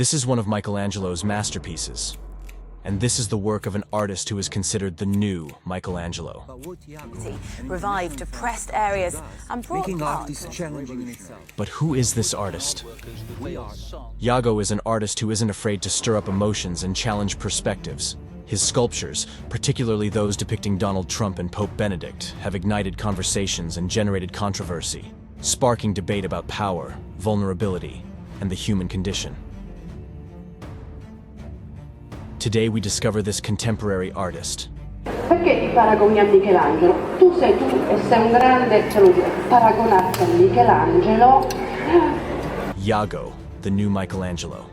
This is one of Michelangelo's masterpieces. And this is the work of an artist who is considered the new Michelangelo. Revived depressed areas and brought Making art art. is challenging in itself. But who is this artist? Yago is an artist who isn't afraid to stir up emotions and challenge perspectives. His sculptures, particularly those depicting Donald Trump and Pope Benedict, have ignited conversations and generated controversy, sparking debate about power, vulnerability, and the human condition. Today we discover this contemporary artist. Perché ti paragoni a Michelangelo? Tu sei un grande, te lo dico, paragonarti a Michelangelo. Yago, the new Michelangelo.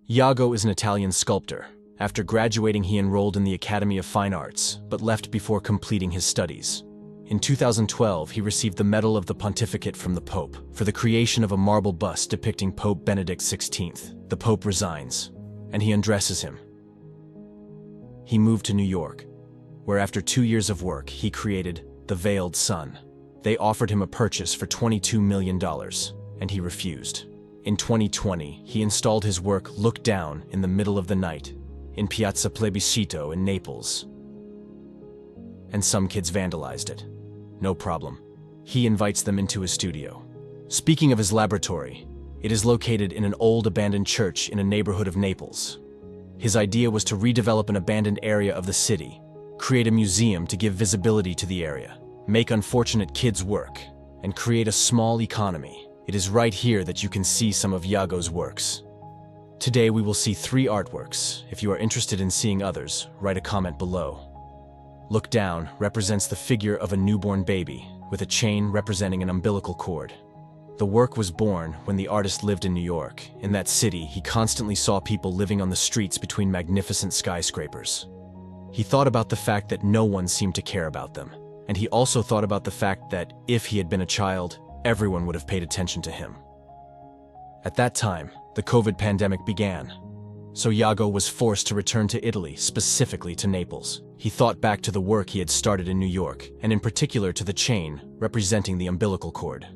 Yago is an Italian sculptor. After graduating, he enrolled in the Academy of Fine Arts, but left before completing his studies. In 2012, he received the Medal of the Pontificate from the Pope for the creation of a marble bust depicting Pope Benedict XVI. The Pope resigns, and he undresses him. He moved to New York, where after 2 years of work, he created The Veiled Sun. They offered him a purchase for $22 million, and he refused. In 2020, he installed his work Look Down in the middle of the night in Piazza Plebiscito in Naples. And some kids vandalized it. No problem. He invites them into his studio. Speaking of his laboratory, it is located in an old abandoned church in a neighborhood of Naples. His idea was to redevelop an abandoned area of the city, create a museum to give visibility to the area, make unfortunate kids work, and create a small economy. It is right here that you can see some of Yago's works. Today we will see 3 artworks. If you are interested in seeing others, write a comment below. Look Down represents the figure of a newborn baby, with a chain representing an umbilical cord. The work was born when the artist lived in New York. In that city, he constantly saw people living on the streets between magnificent skyscrapers. He thought about the fact that no one seemed to care about them. And he also thought about the fact that if he had been a child, everyone would have paid attention to him. At that time, the COVID pandemic began. So Yago was forced to return to Italy, specifically to Naples. He thought back to the work he had started in New York, and in particular to the chain representing the umbilical cord.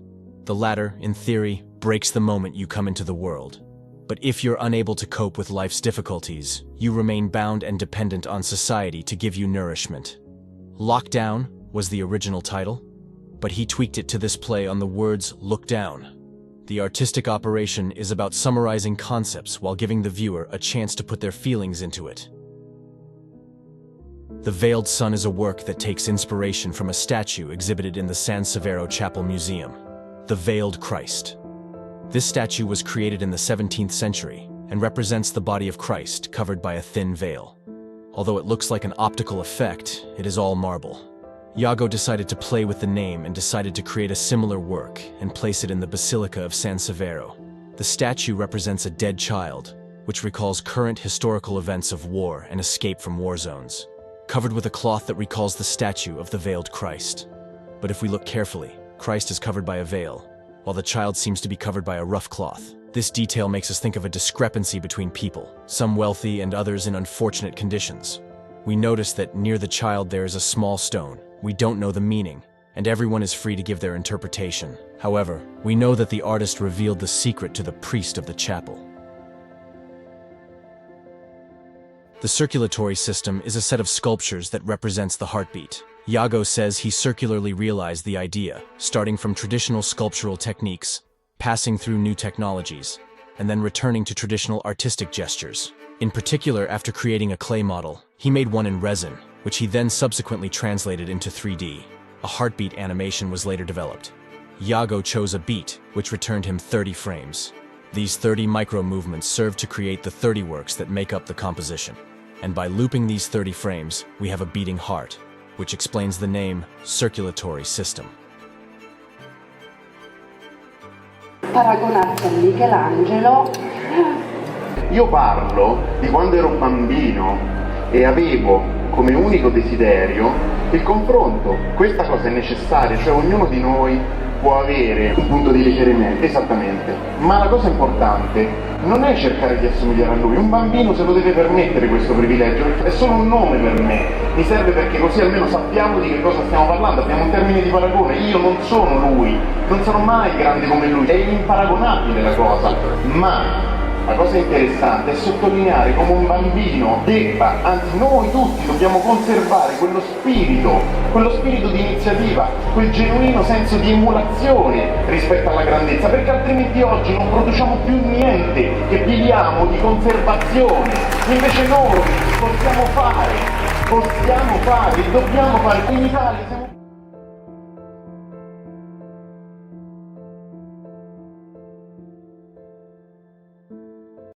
The latter, in theory, breaks the moment you come into the world. But if you're unable to cope with life's difficulties, you remain bound and dependent on society to give you nourishment. Lockdown was the original title, but he tweaked it to this play on the words look down. The artistic operation is about summarizing concepts while giving the viewer a chance to put their feelings into it. The Veiled Sun is a work that takes inspiration from a statue exhibited in the San Severo Chapel Museum, the Veiled Christ. This statue was created in the 17th century and represents the body of Christ covered by a thin veil. Although it looks like an optical effect, it is all marble. Yago decided to play with the name and decided to create a similar work and place it in the Basilica of San Severo. The statue represents a dead child, which recalls current historical events of war and escape from war zones, covered with a cloth that recalls the statue of the veiled Christ. But if we look carefully, Christ is covered by a veil, while the child seems to be covered by a rough cloth. This detail makes us think of a discrepancy between people, some wealthy and others in unfortunate conditions. We notice that near the child there is a small stone. We don't know the meaning, and everyone is free to give their interpretation. However, we know that the artist revealed the secret to the priest of the chapel. The circulatory system is a set of sculptures that represents the heartbeat. Yago says he circularly realized the idea, starting from traditional sculptural techniques, passing through new technologies, and then returning to traditional artistic gestures. In particular, after creating a clay model, he made one in resin, which he then subsequently translated into 3D. A heartbeat animation was later developed. Yago chose a beat, which returned him 30 frames. These 30 micro-movements served to create the 30 works that make up the composition. And by looping these 30 frames, we have a beating heart, which explains the name circulatory system. Paragonarti a Michelangelo. Io parlo di quando ero bambino e avevo come unico desiderio il confronto. Questa cosa è necessaria, cioè ognuno di noi può avere un punto di riferimento, esattamente, ma la cosa importante non è cercare di assomigliare a lui. Un bambino se lo deve permettere questo privilegio, perché è solo un nome per me, mi serve perché così almeno sappiamo di che cosa stiamo parlando, abbiamo un termine di paragone. Io non sono lui, non sarò mai grande come lui, è imparagonabile la cosa, ma la cosa interessante è sottolineare come un bambino debba, anzi noi tutti dobbiamo conservare quello spirito di iniziativa, quel genuino senso di emulazione rispetto alla grandezza, perché altrimenti oggi non produciamo più niente che viviamo di conservazione. Invece noi possiamo fare, dobbiamo fare, in Italia siamo